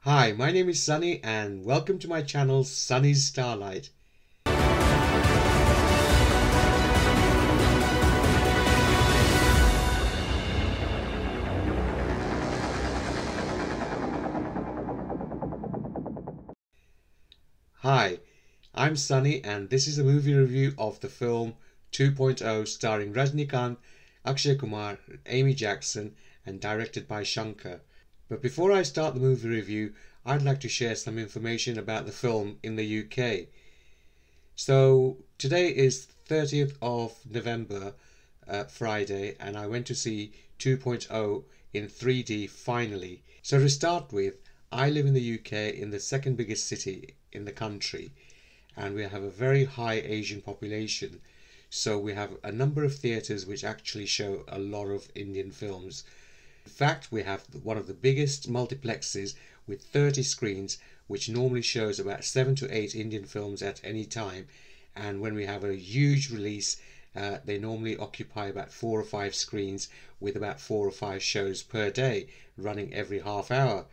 Hi, my name is Sunny and welcome to my channel Sunny's Starlight. Hi, I'm Sunny and this is a movie review of the film 2.0 starring Rajinikanth, Akshay Kumar, Amy Jackson and directed by Shankar. But before I start the movie review, I'd like to share some information about the film in the UK. So today is 30th of November, Friday, and I went to see 2.0 in 3D finally. So to start with, I live in the UK in the second biggest city in the country, and we have a very high Asian population. So we have a number of theatres which actually show a lot of Indian films. In fact, we have one of the biggest multiplexes with 30 screens, which normally shows about 7 to 8 Indian films at any time. And when we have a huge release, they normally occupy about 4 or 5 screens with about 4 or 5 shows per day, running every half hour.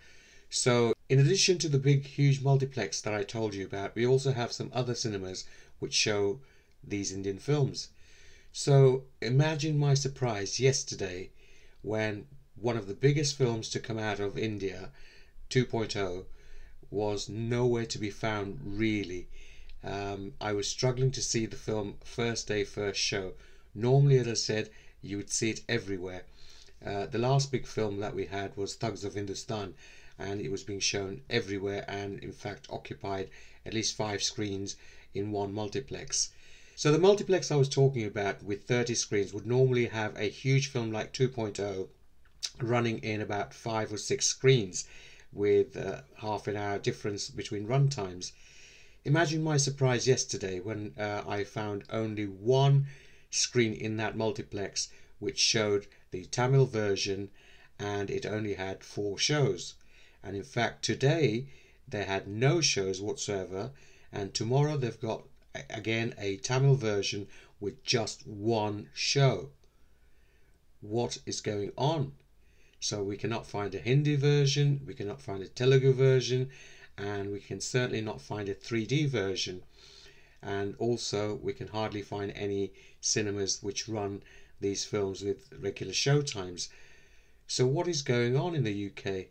So in addition to the big huge multiplex that I told you about, we also have some other cinemas which show these Indian films. So imagine my surprise yesterday when one of the biggest films to come out of India, 2.0, was nowhere to be found really. I was struggling to see the film first day, first show. Normally, as I said, you would see it everywhere. The last big film that we had was Thugs of Hindustan, and it was being shown everywhere and in fact occupied at least 5 screens in one multiplex. So the multiplex I was talking about with 30 screens would normally have a huge film like 2.0 running in about 5 or 6 screens with half an hour difference between run times. Imagine my surprise yesterday when I found only one screen in that multiplex which showed the Tamil version, and it only had 4 shows. And in fact today they had no shows whatsoever, and tomorrow they've got again a Tamil version with just 1 show. What is going on? So we cannot find a Hindi version, we cannot find a Telugu version, and we can certainly not find a 3D version. And also we can hardly find any cinemas which run these films with regular show times. So what is going on in the UK?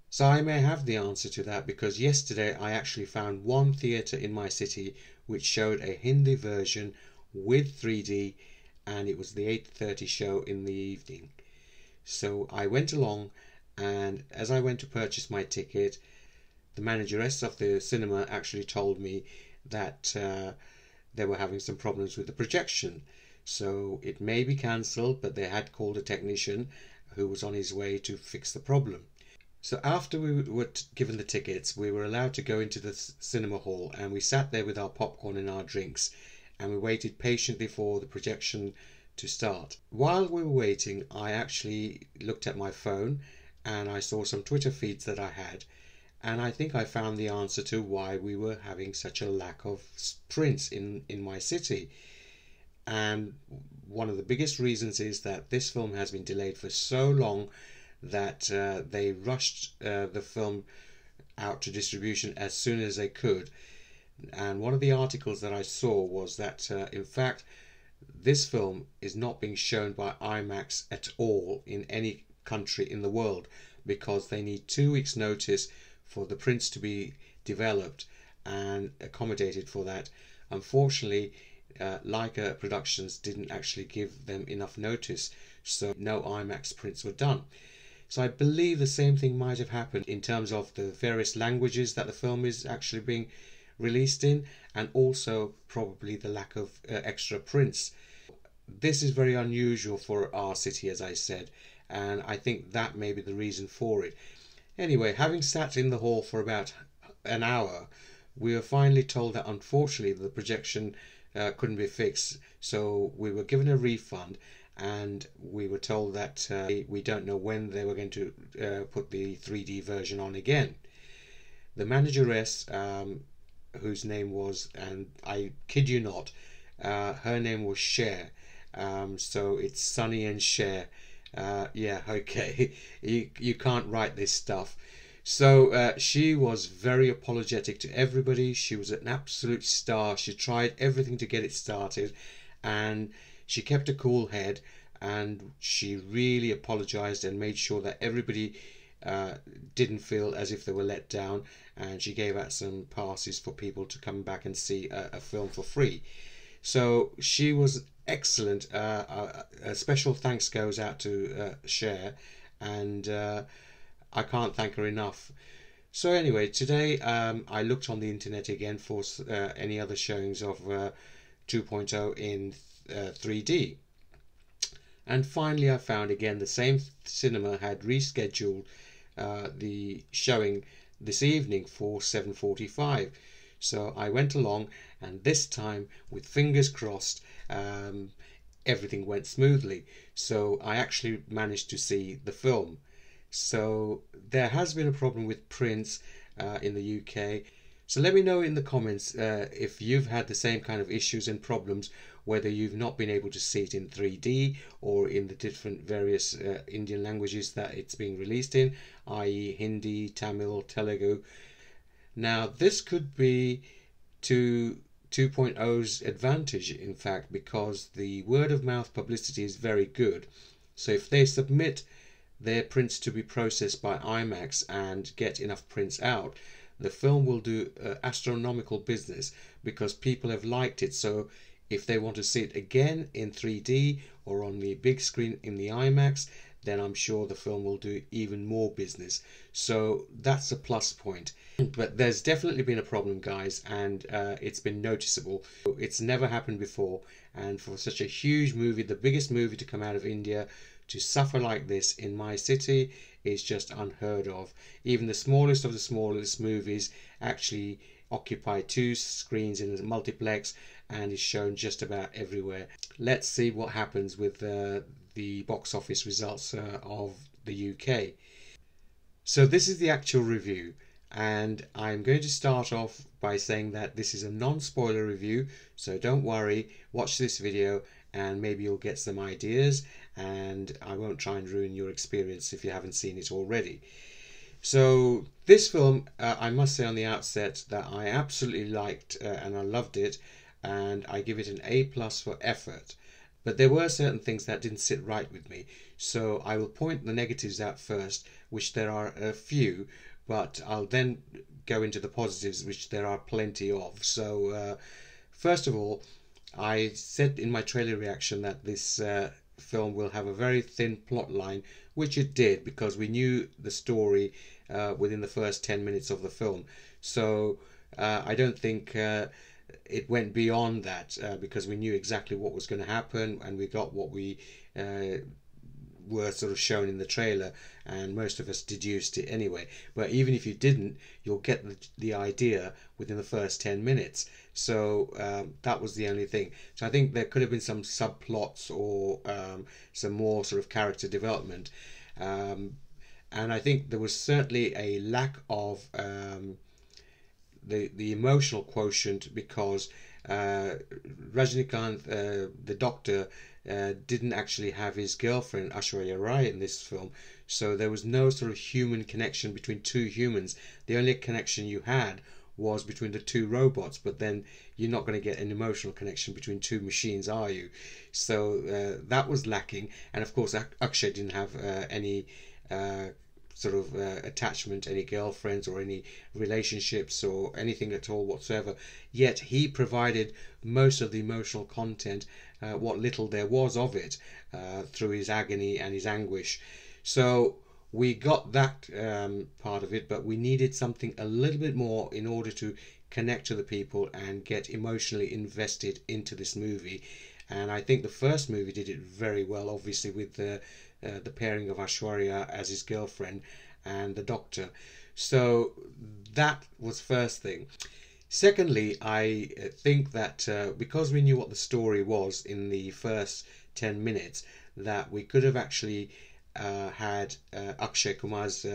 So I may have the answer to that, because yesterday I actually found one theatre in my city which showed a Hindi version with 3D, and it was the 8:30 show in the evening. So I went along, and as I went to purchase my ticket, the manageress of the cinema actually told me that they were having some problems with the projection. So it may be cancelled, but they had called a technician who was on his way to fix the problem. So after we were given the tickets, we were allowed to go into the cinema hall, and we sat there with our popcorn and our drinks, and we waited patiently for the projection to start. While we were waiting, I actually looked at my phone and I saw some Twitter feeds that I had, and I think I found the answer to why we were having such a lack of prints in my city. And one of the biggest reasons is that this film has been delayed for so long that they rushed the film out to distribution as soon as they could. And one of the articles that I saw was that in fact this film is not being shown by IMAX at all in any country in the world, because they need 2 weeks notice for the prints to be developed and accommodated for that. Unfortunately, Leica Productions didn't actually give them enough notice, so no IMAX prints were done. So I believe the same thing might have happened in terms of the various languages that the film is actually being released in, and also probably the lack of extra prints. This is very unusual for our city, as I said, and I think that may be the reason for it. Anyway, having sat in the hall for about an hour, we were finally told that unfortunately the projection couldn't be fixed, so we were given a refund, and we were told that we don't know when they were going to put the 3D version on again. The manageress, whose name was, and I kid you not, her name was Cher, so it's Sunny and Cher. Yeah, okay, you can't write this stuff. So she was very apologetic to everybody. She was an absolute star. She tried everything to get it started, and she kept a cool head, and she really apologized and made sure that everybody didn't feel as if they were let down, and she gave out some passes for people to come back and see a film for free. So she was excellent. A special thanks goes out to Cher, and I can't thank her enough. So anyway, today I looked on the internet again for any other showings of 2.0 in 3D. And finally I found again the same cinema had rescheduled the showing this evening for 7:45. So I went along, and this time, with fingers crossed, everything went smoothly. So I actually managed to see the film. So there has been a problem with prints in the UK. So let me know in the comments if you've had the same kind of issues and problems, whether you've not been able to see it in 3D or in the different various Indian languages that it's being released in, i.e. Hindi, Tamil, Telugu. Now this could be to 2.0's advantage, in fact, because the word of mouth publicity is very good. So if they submit their prints to be processed by IMAX and get enough prints out, the film will do astronomical business, because people have liked it. So if they want to see it again in 3D or on the big screen in the IMAX, then I'm sure the film will do even more business. So that's a plus point. But there's definitely been a problem, guys, and it's been noticeable. It's never happened before, and for such a huge movie, the biggest movie to come out of India, to suffer like this in my city is just unheard of. Even the smallest of the smallest movies actually occupy 2 screens in a multiplex and is shown just about everywhere. Let's see what happens with the box office results of the UK. So this is the actual review, and I'm going to start off by saying that this is a non-spoiler review, so don't worry, watch this video and maybe you'll get some ideas, and I won't try and ruin your experience if you haven't seen it already. So this film, I must say on the outset that I absolutely liked and I loved it, and I give it an A+ for effort. But there were certain things that didn't sit right with me, so I will point the negatives out first, which there are a few, but I'll then go into the positives, which there are plenty of. So first of all, I said in my trailer reaction that this film will have a very thin plot line, which it did, because we knew the story within the first 10 minutes of the film. So I don't think it went beyond that, because we knew exactly what was going to happen, and we got what we were sort of shown in the trailer, and most of us deduced it anyway. But even if you didn't, you'll get the idea within the first 10 minutes. So that was the only thing. So I think there could have been some subplots or some more sort of character development, and I think there was certainly a lack of the emotional quotient, because Rajinikanth, the doctor, didn't actually have his girlfriend Aishwarya Rai in this film, so there was no sort of human connection between 2 humans. The only connection you had was between the 2 robots, but then you're not going to get an emotional connection between 2 machines, are you? So that was lacking, and of course Akshay didn't have any sort of attachment, any girlfriends or any relationships or anything at all whatsoever, yet he provided most of the emotional content, what little there was of it, through his agony and his anguish. So we got that part of it, but we needed something a little bit more in order to connect to the people and get emotionally invested into this movie. And I think the first movie did it very well, obviously, with the pairing of Aishwarya as his girlfriend and the doctor. So that was first thing. Secondly, I think that because we knew what the story was in the first 10 minutes, that we could have actually had Akshay Kumar's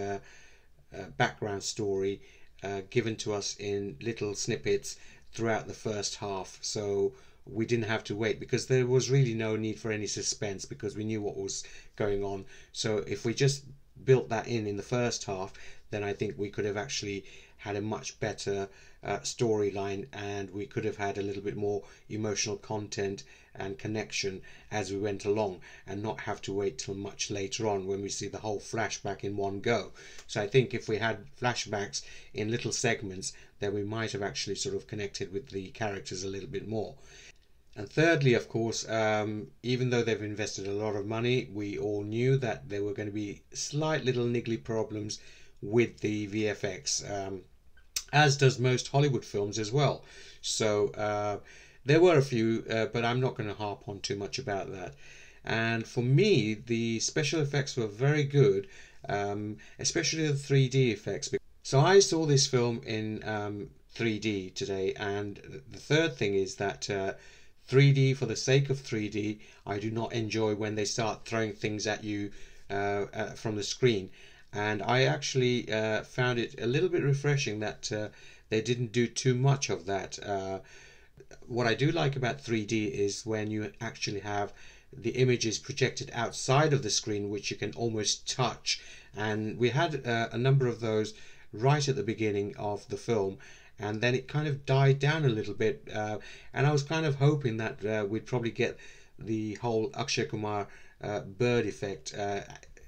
background story given to us in little snippets throughout the first half. So we didn't have to wait, because there was really no need for any suspense, because we knew what was going on. So if we just built that in the first half, then I think we could have actually had a much better storyline, and we could have had a little bit more emotional content and connection as we went along, and not have to wait till much later on when we see the whole flashback in one go. So I think if we had flashbacks in little segments, then we might have actually sort of connected with the characters a little bit more. And thirdly, of course, even though they've invested a lot of money, we all knew that there were going to be slight little niggly problems with the VFX, as does most Hollywood films as well. So there were a few, but I'm not going to harp on too much about that. And for me, the special effects were very good, especially the 3D effects. So I saw this film in 3D today, and the third thing is that 3D for the sake of 3D, I do not enjoy when they start throwing things at you from the screen. And I actually found it a little bit refreshing that they didn't do too much of that. What I do like about 3D is when you actually have the images projected outside of the screen, which you can almost touch. And we had a number of those right at the beginning of the film, and then it kind of died down a little bit, and I was kind of hoping that we'd probably get the whole Akshay Kumar bird effect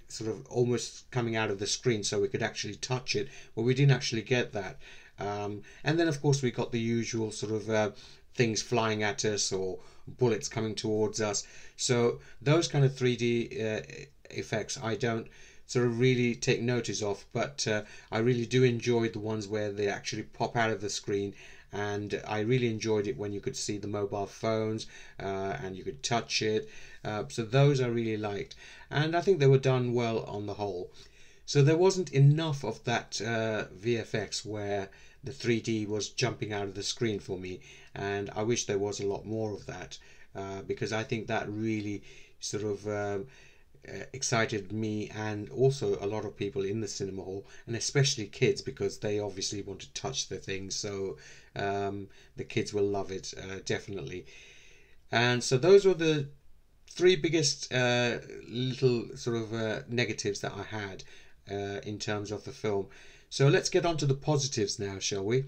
sort of almost coming out of the screen so we could actually touch it, but we didn't actually get that. And then of course we got the usual sort of things flying at us or bullets coming towards us. So those kind of 3D effects I don't sort of really take notice of, but I really do enjoy the ones where they actually pop out of the screen, and I really enjoyed it when you could see the mobile phones and you could touch it. So those I really liked, and I think they were done well on the whole. So there wasn't enough of that VFX where the 3D was jumping out of the screen for me, and I wish there was a lot more of that, because I think that really sort of excited me and also a lot of people in the cinema hall, and especially kids, because they obviously want to touch the things. So the kids will love it, definitely. And so those were the three biggest little sort of negatives that I had in terms of the film. So let's get on to the positives now, shall we?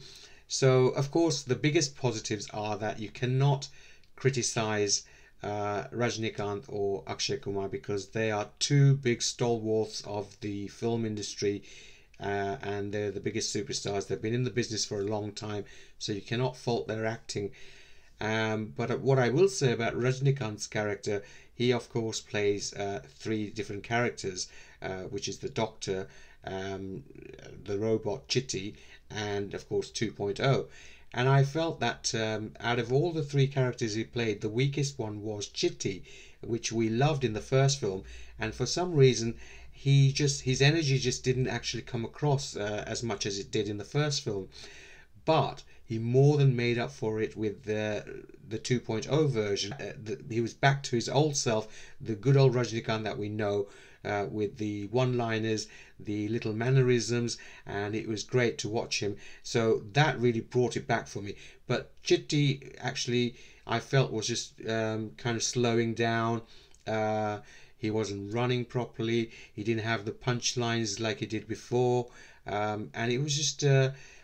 So of course the biggest positives are that you cannot criticize Rajinikanth or Akshay Kumar, because they are two big stalwarts of the film industry, and they're the biggest superstars. They've been in the business for a long time, so you cannot fault their acting. But what I will say about Rajinikanth's character, he of course plays three different characters, which is the Doctor, the robot Chitty, and of course 2.0. And I felt that out of all the three characters he played, the weakest one was Chitty, which we loved in the first film. And for some reason, his energy just didn't actually come across as much as it did in the first film. But he more than made up for it with the 2.0 version. He was back to his old self, the good old Rajinikanth that we know, with the one-liners, the little mannerisms, and it was great to watch him. So that really brought it back for me. But Chitty actually I felt was just kind of slowing down. He wasn't running properly. He didn't have the punchlines like he did before, and it was just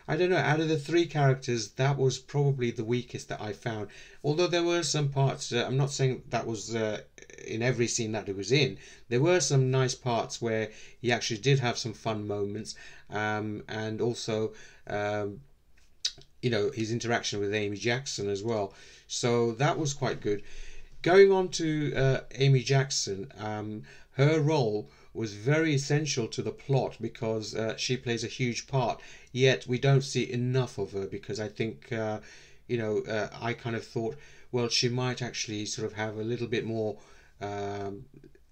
I don't know, out of the three characters, that was probably the weakest that I found. Although there were some parts, I'm not saying that was in every scene that he was in. There were some nice parts where he actually did have some fun moments, and also his interaction with Amy Jackson as well. So that was quite good. Going on to Amy Jackson, her role was very essential to the plot, because she plays a huge part, yet we don't see enough of her, because I think I kind of thought, well, she might actually sort of have a little bit more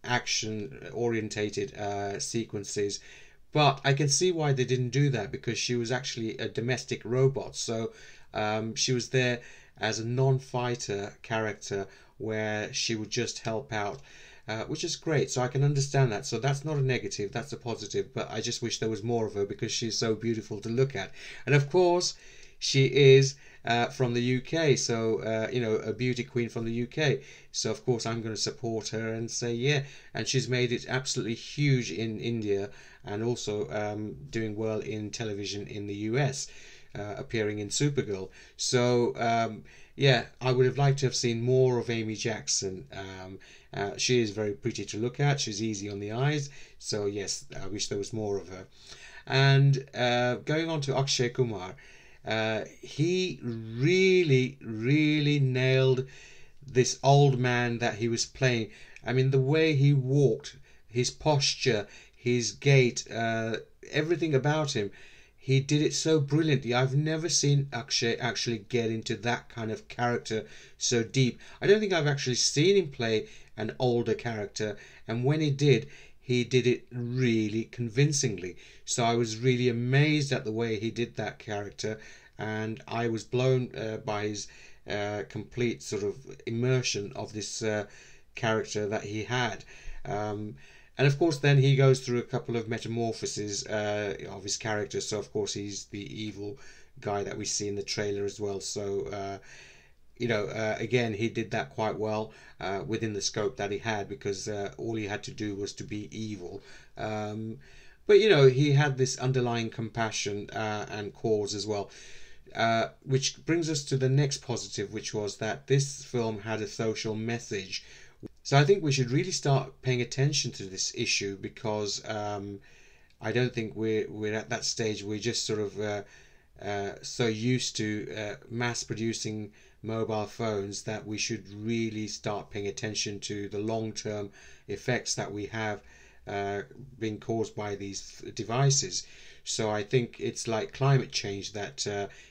action orientated sequences, but I can see why they didn't do that, because she was actually a domestic robot. So she was there as a non-fighter character where she would just help out, which is great. So I can understand that. So that's not a negative, that's a positive. But I just wish there was more of her, because she's so beautiful to look at. And of course, she is from the UK, so you know, a beauty queen from the UK. So of course I'm going to support her and say yeah. And she's made it absolutely huge in India, and also doing well in television in the US, appearing in Supergirl. So yeah, I would have liked to have seen more of Amy Jackson. She is very pretty to look at. She's easy on the eyes. So yes, I wish there was more of her. And going on to Akshay Kumar, he really nailed this old man that he was playing. I mean, the way he walked, his posture, his gait, everything about him, he did it so brilliantly. I've never seen Akshay actually get into that kind of character so deep. I don't think I've actually seen him play an older character, and when he did it really convincingly. So I was really amazed at the way he did that character, and I was blown by his complete sort of immersion of this character that he had. And of course then he goes through a couple of metamorphoses of his character. So of course he's the evil guy that we see in the trailer as well. So you know, again, he did that quite well within the scope that he had, because all he had to do was to be evil. But you know, he had this underlying compassion and cause as well. Which brings us to the next positive, which was that this film had a social message. So I think we should really start paying attention to this issue, because I don't think we're at that stage. We're just sort of so used to mass producing mobile phones that we should really start paying attention to the long-term effects that we have being caused by these devices. So I think it's like climate change, that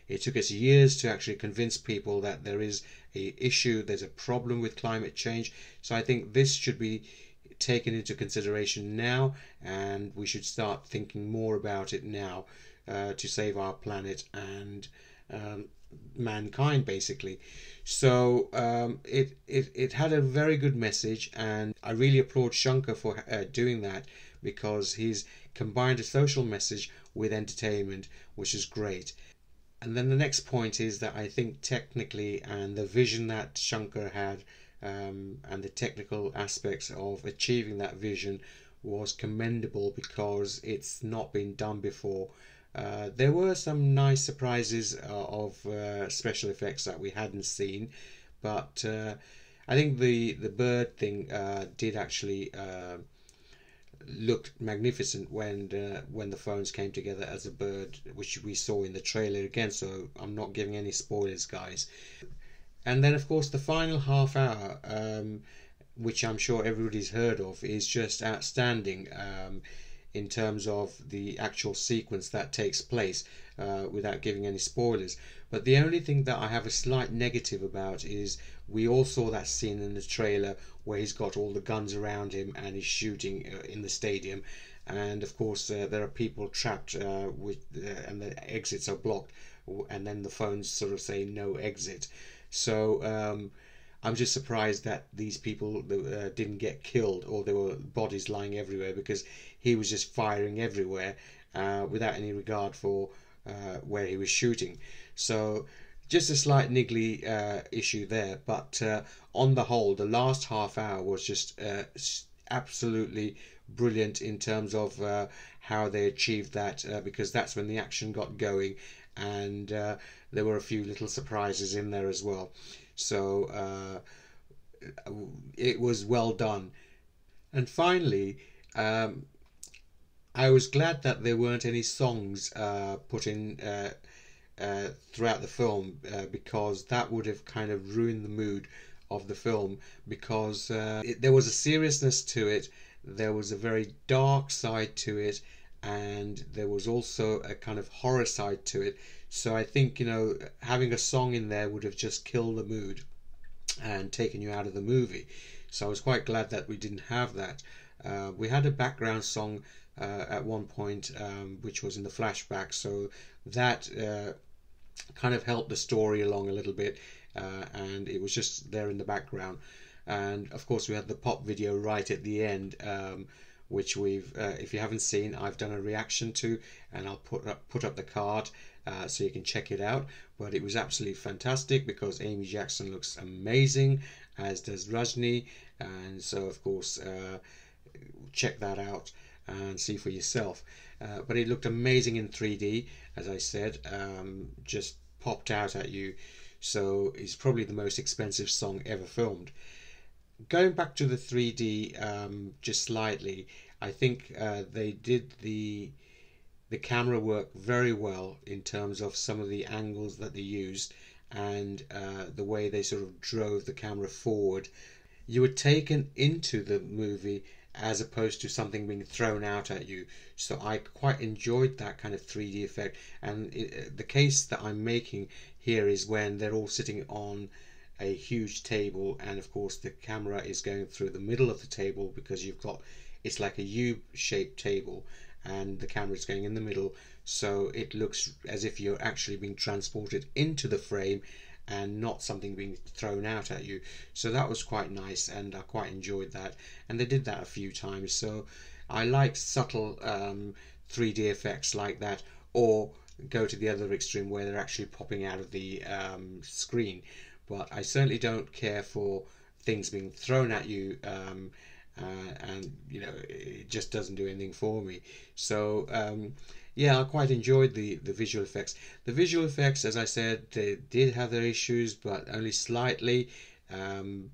it took us years to actually convince people that there is a issue, there's a problem with climate change. So I think this should be taken into consideration now, and we should start thinking more about it now to save our planet and mankind, basically. So it had a very good message, and I really applaud Shankar for doing that, because he's combined a social message with entertainment, which is great. And then the next point is that I think technically, and the vision that Shankar had, and the technical aspects of achieving that vision was commendable, because it's not been done before. There were some nice surprises of special effects that we hadn't seen, but I think the bird thing did actually look magnificent when the phones came together as a bird, which we saw in the trailer again. So I'm not giving any spoilers, guys. And then of course the final half hour, which I'm sure everybody's heard of, is just outstanding. In terms of the actual sequence that takes place, without giving any spoilers. But the only thing that I have a slight negative about is we all saw that scene in the trailer where he's got all the guns around him and he's shooting in the stadium, and of course there are people trapped and the exits are blocked, and then the phones sort of say no exit. So I'm just surprised that these people didn't get killed, or there were bodies lying everywhere, because he was just firing everywhere without any regard for where he was shooting. So just a slight niggly issue there, but on the whole, the last half hour was just absolutely brilliant in terms of how they achieved that, because that's when the action got going, and there were a few little surprises in there as well. So it was well done. And finally, I was glad that there weren't any songs put in throughout the film, because that would have kind of ruined the mood of the film, because there was a seriousness to it, there was a very dark side to it, and there was also a kind of horror side to it. So I think, you know, having a song in there would have just killed the mood and taken you out of the movie. So I was quite glad that we didn't have that. We had a background song at one point, which was in the flashback, so that kind of helped the story along a little bit, and it was just there in the background. And of course we had the pop video right at the end, which we've, if you haven't seen, I've done a reaction to, and I'll put up the card so you can check it out. But it was absolutely fantastic because Amy Jackson looks amazing, as does Rajni, and so of course check that out and see for yourself. But it looked amazing in 3D, as I said, just popped out at you. So it's probably the most expensive song ever filmed. Going back to the 3D just slightly, I think they did the camera work very well in terms of some of the angles that they used, and the way they sort of drove the camera forward. You were taken into the movie as opposed to something being thrown out at you. So I quite enjoyed that kind of 3D effect. And the case that I'm making here is when they're all sitting on a huge table, and of course the camera is going through the middle of the table, because you've got, it's like a U-shaped table and the camera is going in the middle, so it looks as if you're actually being transported into the frame and not something being thrown out at you. So that was quite nice, and I quite enjoyed that, and they did that a few times. So I like subtle 3D effects like that, or go to the other extreme where they're actually popping out of the screen. But I certainly don't care for things being thrown at you, and you know, it just doesn't do anything for me. So yeah, I quite enjoyed the visual effects. The visual effects, as I said, they did have their issues, but only slightly, and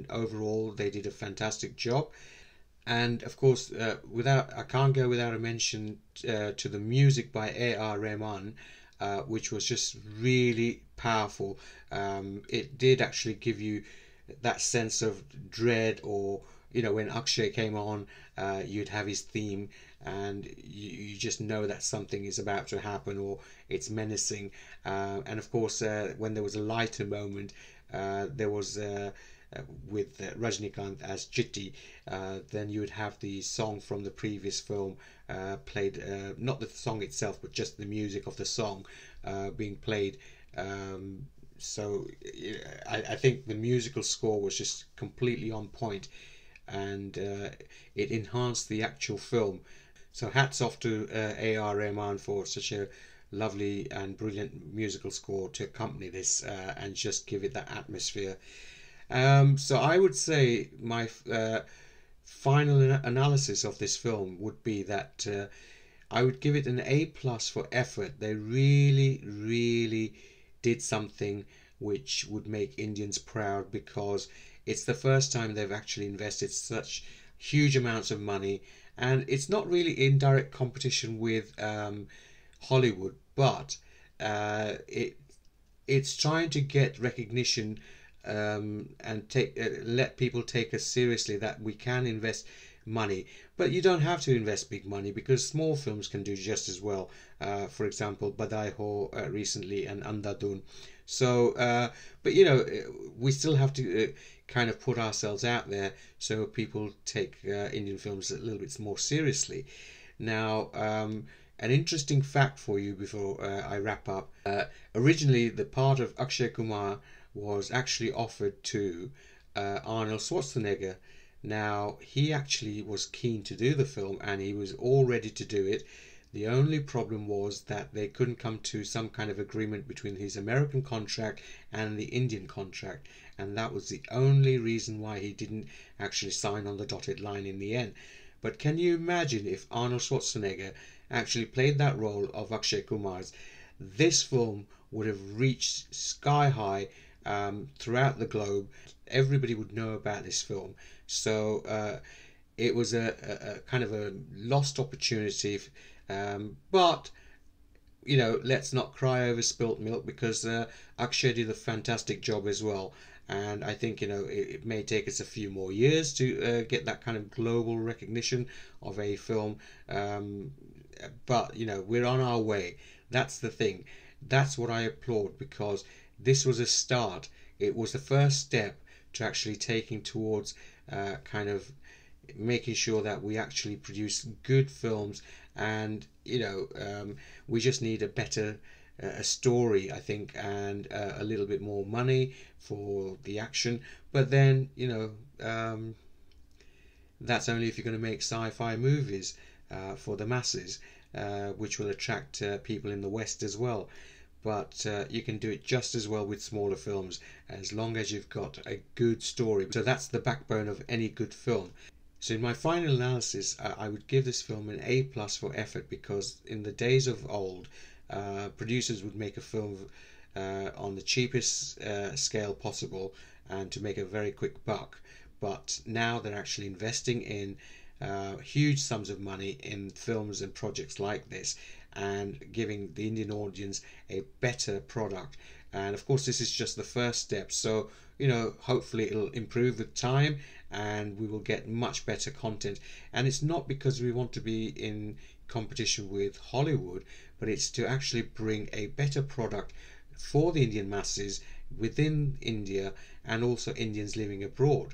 overall they did a fantastic job. And of course, I can't go without a mention to the music by A.R. Rahman, which was just really powerful. It did actually give you that sense of dread, or you know, when Akshay came on, you'd have his theme, and you just know that something is about to happen, or it's menacing. And of course, when there was a lighter moment, there was with Rajinikanth as Chitti, then you would have the song from the previous film played, not the song itself, but just the music of the song being played. So I think the musical score was just completely on point, and it enhanced the actual film. So hats off to A.R. Rahman for such a lovely and brilliant musical score to accompany this and just give it that atmosphere. So I would say my final analysis of this film would be that I would give it an A+ for effort. They really did something which would make Indians proud, because it's the first time they've actually invested such huge amounts of money, and it's not really in direct competition with Hollywood, but it's trying to get recognition, and let people take us seriously, that we can invest money. But you don't have to invest big money, because small films can do just as well. For example, Badai Ho recently, and Andhadhun. So but you know, we still have to kind of put ourselves out there so people take Indian films a little bit more seriously. Now an interesting fact for you before I wrap up. Originally the part of Akshay Kumar was actually offered to Arnold Schwarzenegger. Now he actually was keen to do the film, and he was all ready to do it. The only problem was that they couldn't come to some kind of agreement between his American contract and the Indian contract, and that was the only reason why he didn't actually sign on the dotted line in the end. But can you imagine if Arnold Schwarzenegger actually played that role of Akshay Kumar's? This film would have reached sky high throughout the globe. Everybody would know about this film. So it was a kind of a lost opportunity. But you know, let's not cry over spilt milk, because Akshay did a fantastic job as well. And I think, you know, it may take us a few more years to get that kind of global recognition of a film, but you know, we're on our way. That's the thing. That's what I applaud, because this was a start. It was the first step to actually taking towards kind of making sure that we actually produce good films. And you know, we just need a better a story, I think, and a little bit more money for the action. But then, you know, that's only if you're going to make sci-fi movies for the masses, which will attract people in the West as well. But you can do it just as well with smaller films as long as you've got a good story. So that's the backbone of any good film. So in my final analysis, I would give this film an A+ for effort, because in the days of old, producers would make a film on the cheapest scale possible and to make a very quick buck. But now they're actually investing in huge sums of money in films and projects like this, and giving the Indian audience a better product. And of course, this is just the first step, so hopefully it'll improve with time and we will get much better content. And it's not because we want to be in competition with Hollywood, but it's to actually bring a better product for the Indian masses within India, and also Indians living abroad.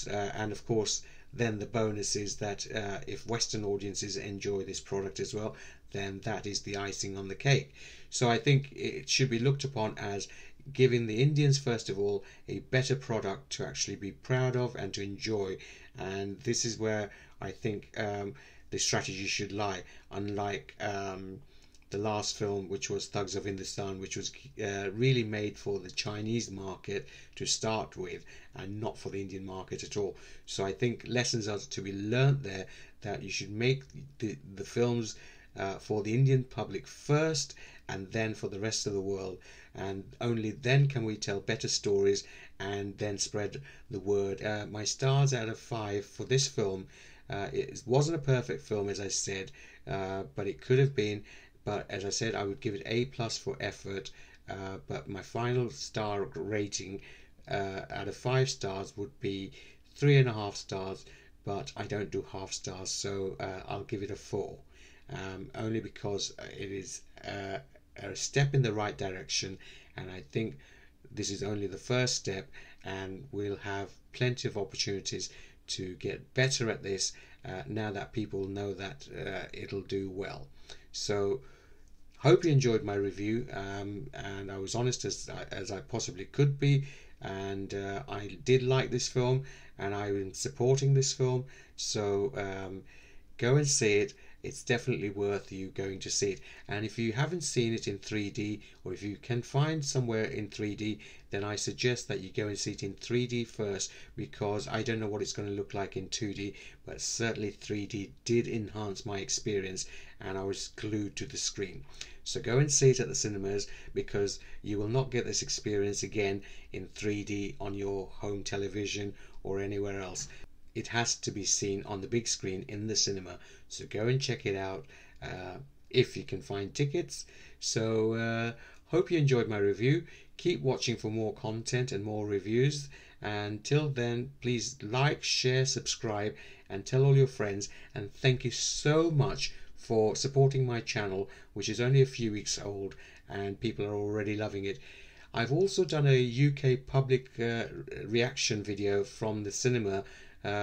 And of course, then the bonus is that if Western audiences enjoy this product as well, then that is the icing on the cake. So I think it should be looked upon as giving the Indians, first of all, a better product to actually be proud of and to enjoy. And this is where I think the strategy should lie, unlike the last film, which was Thugs of Hindustan, which was really made for the Chinese market to start with and not for the Indian market at all. So I think lessons are to be learnt there, that you should make the films for the Indian public first, and then for the rest of the world, and only then can we tell better stories and then spread the word. My stars out of 5 for this film. It wasn't a perfect film, as I said, but it could have been. But as I said, I would give it A+ for effort. But my final star rating out of 5 stars would be 3.5 stars. But I don't do half stars, so I'll give it a 4. Only because it is a step in the right direction, and I think this is only the first step, and we'll have plenty of opportunities to get better at this now that people know that it'll do well. So hope you enjoyed my review, and I was honest as I possibly could be, and I did like this film and I'm supporting this film. So go and see it. It's definitely worth you going to see it. And if you haven't seen it in 3D, or if you can find somewhere in 3D, then I suggest that you go and see it in 3D first, because I don't know what it's going to look like in 2D, but certainly 3D did enhance my experience and I was glued to the screen. So go and see it at the cinemas, because you will not get this experience again in 3D on your home television or anywhere else. It has to be seen on the big screen in the cinema. So go and check it out if you can find tickets. So hope you enjoyed my review. Keep watching for more content and more reviews. Until then, please like, share, subscribe, and tell all your friends. And thank you so much for supporting my channel, which is only a few weeks old, and people are already loving it. I've also done a UK public reaction video from the cinema,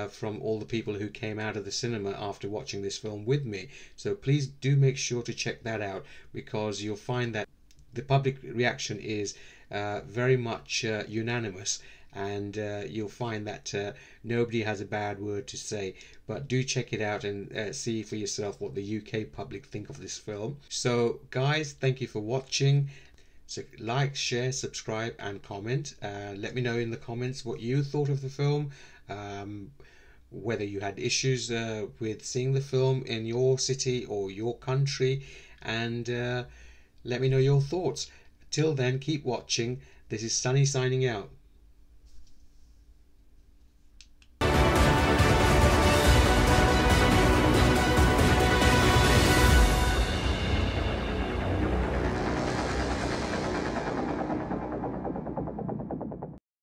from all the people who came out of the cinema after watching this film with me. So please do make sure to check that out, because you'll find that the public reaction is very much unanimous, and you'll find that nobody has a bad word to say. But do check it out and see for yourself what the UK public think of this film. So guys, thank you for watching. So like, share, subscribe and comment. Let me know in the comments what you thought of the film, whether you had issues with seeing the film in your city or your country, and let me know your thoughts. Till then, keep watching. This is Sunny signing out.